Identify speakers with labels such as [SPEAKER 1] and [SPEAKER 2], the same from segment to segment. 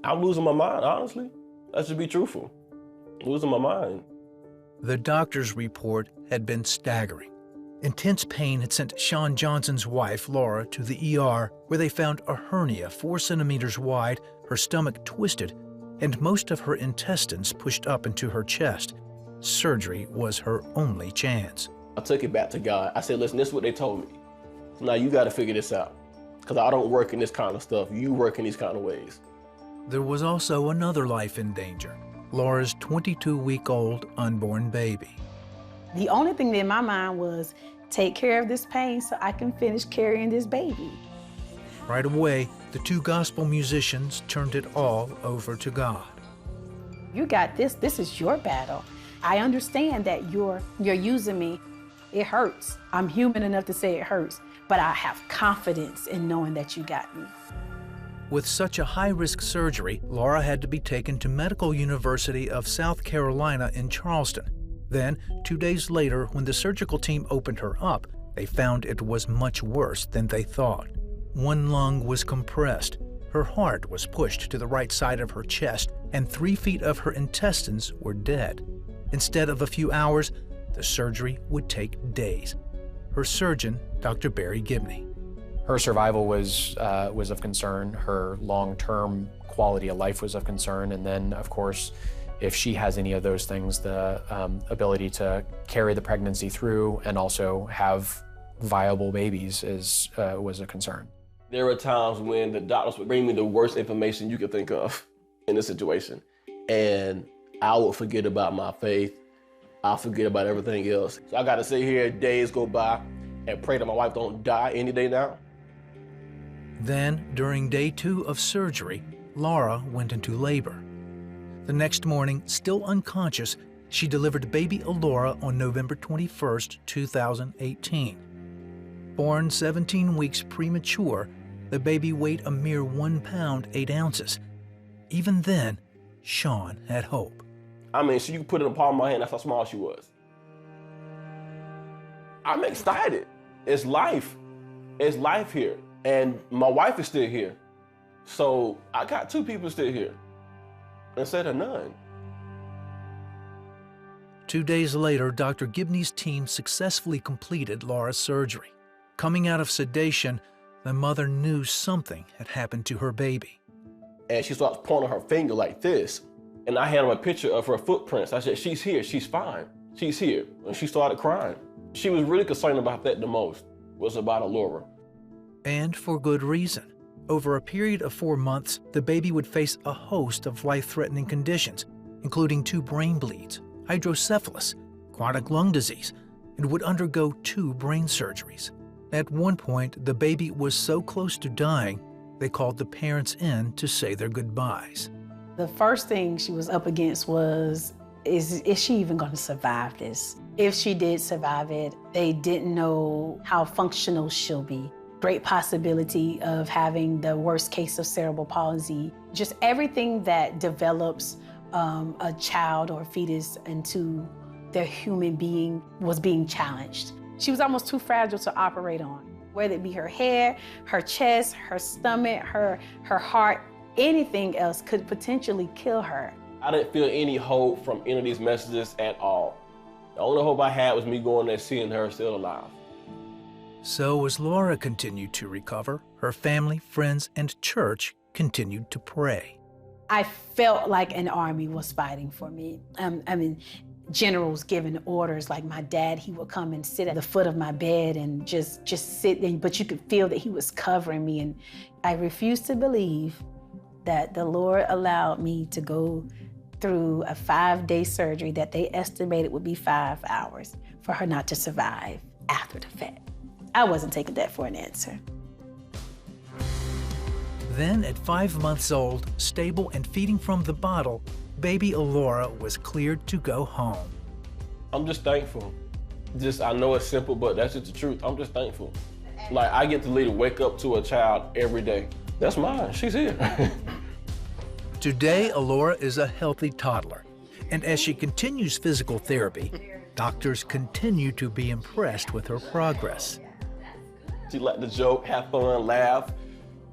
[SPEAKER 1] I'm losing my mind, honestly. Let's just be truthful. Losing my mind.
[SPEAKER 2] The doctor's report had been staggering. Intense pain had sent Sean Johnson's wife, Laura, to the ER, where they found a hernia 4 centimeters wide, her stomach twisted, and most of her intestines pushed up into her chest. Surgery was her only chance.
[SPEAKER 1] I took it back to God. I said, listen, this is what they told me. Now you got to figure this out, because I don't work in this kind of stuff. You work in these kind of ways.
[SPEAKER 2] There was also another life in danger, Laura's 22-week-old unborn baby.
[SPEAKER 3] The only thing in my mind was, take care of this pain so I can finish carrying this baby.
[SPEAKER 2] Right away, the 2 gospel musicians turned it all over to God.
[SPEAKER 3] You got this. This is your battle. I understand that you're using me. It hurts. I'm human enough to say it hurts, but I have confidence in knowing that you got me.
[SPEAKER 2] With such a high-risk surgery, Laura had to be taken to Medical University of South Carolina in Charleston. Then, 2 days later, when the surgical team opened her up, they found it was much worse than they thought. 1 lung was compressed, her heart was pushed to the right side of her chest, and 3 feet of her intestines were dead. Instead of a few hours, the surgery would take days. Her surgeon, Dr. Barry Gibney.
[SPEAKER 4] Her survival was of concern. Her long-term quality of life was of concern. And then, of course, if she has any of those things, the ability to carry the pregnancy through and also have viable babies was a concern.
[SPEAKER 1] There were times when the doctors would bring me the worst information you could think of in this situation. And I would forget about my faith. I'll forget about everything else. So I got to sit here, days go by, and pray that my wife don't die any day now.
[SPEAKER 2] Then, during day 2 of surgery, Laura went into labor. The next morning, still unconscious, she delivered baby Alora on November 21st, 2018. Born 17 weeks premature, the baby weighed a mere 1 pound, 8 ounces. Even then, Sean had hope.
[SPEAKER 1] I mean, you could put it in the palm of my hand, that's how small she was. I'm excited. It's life. It's life here. And my wife is still here. So I got 2 people still here instead of none.
[SPEAKER 2] 2 days later, Dr. Gibney's team successfully completed Laura's surgery. Coming out of sedation, the mother knew something had happened to her baby.
[SPEAKER 1] And she starts pointing her finger like this. And I had a picture of her footprints. I said, she's here, she's fine, she's here. And she started crying. She was really concerned about that the most, was about Alora.
[SPEAKER 2] And for good reason. Over a period of 4 months, the baby would face a host of life-threatening conditions, including 2 brain bleeds, hydrocephalus, chronic lung disease, and would undergo 2 brain surgeries. At one point, the baby was so close to dying, they called the parents in to say their goodbyes.
[SPEAKER 3] The first thing she was up against was, is she even going to survive this? If she did survive it, they didn't know how functional she'll be. Great possibility of having the worst case of cerebral palsy. Just everything that develops a child or a fetus into their human being was being challenged. She was almost too fragile to operate on. Whether it be her hair, her chest, her stomach, her heart, anything else could potentially kill her.
[SPEAKER 1] I didn't feel any hope from any of these messages at all. The only hope I had was me going there seeing her still alive.
[SPEAKER 2] So as Laura continued to recover, her family, friends, and church continued to pray.
[SPEAKER 3] I felt like an army was fighting for me. Generals giving orders, like my dad, he would come and sit at the foot of my bed and just sit there, but you could feel that he was covering me. And I refused to believe that the Lord allowed me to go through a 5-day surgery that they estimated would be 5 hours for her not to survive after the fact. I wasn't taking that for an answer.
[SPEAKER 2] Then at 5 months old, stable and feeding from the bottle, baby Alora was cleared to go home.
[SPEAKER 1] I'm just thankful. I know it's simple, but that's just the truth. I'm just thankful. Like, I get to literally wake up to a child every day. That's mine, she's here.
[SPEAKER 2] Today, Alora is a healthy toddler, and as she continues physical therapy, doctors continue to be impressed with her progress.
[SPEAKER 1] She like to joke, have fun, laugh.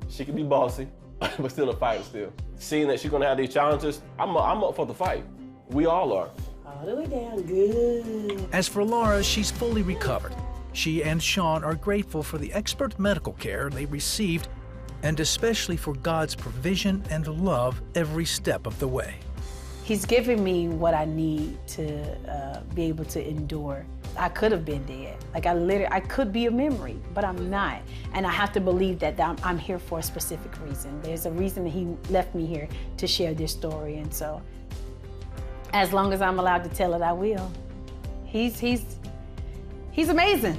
[SPEAKER 1] She can be bossy, but still a fighter still. seeing that she's gonna have these challenges, I'm up for the fight. We all are.
[SPEAKER 3] All the way down, good.
[SPEAKER 2] As for Laura, she's fully recovered. She and Sean are grateful for the expert medical care they received, and especially for God's provision and love every step of the way.
[SPEAKER 3] He's given me what I need to be able to endure. I could have been dead. Like I could be a memory, but I'm not. And I have to believe that I'm here for a specific reason. There's a reason that he left me here to share this story. And so, as long as I'm allowed to tell it, I will. He's amazing.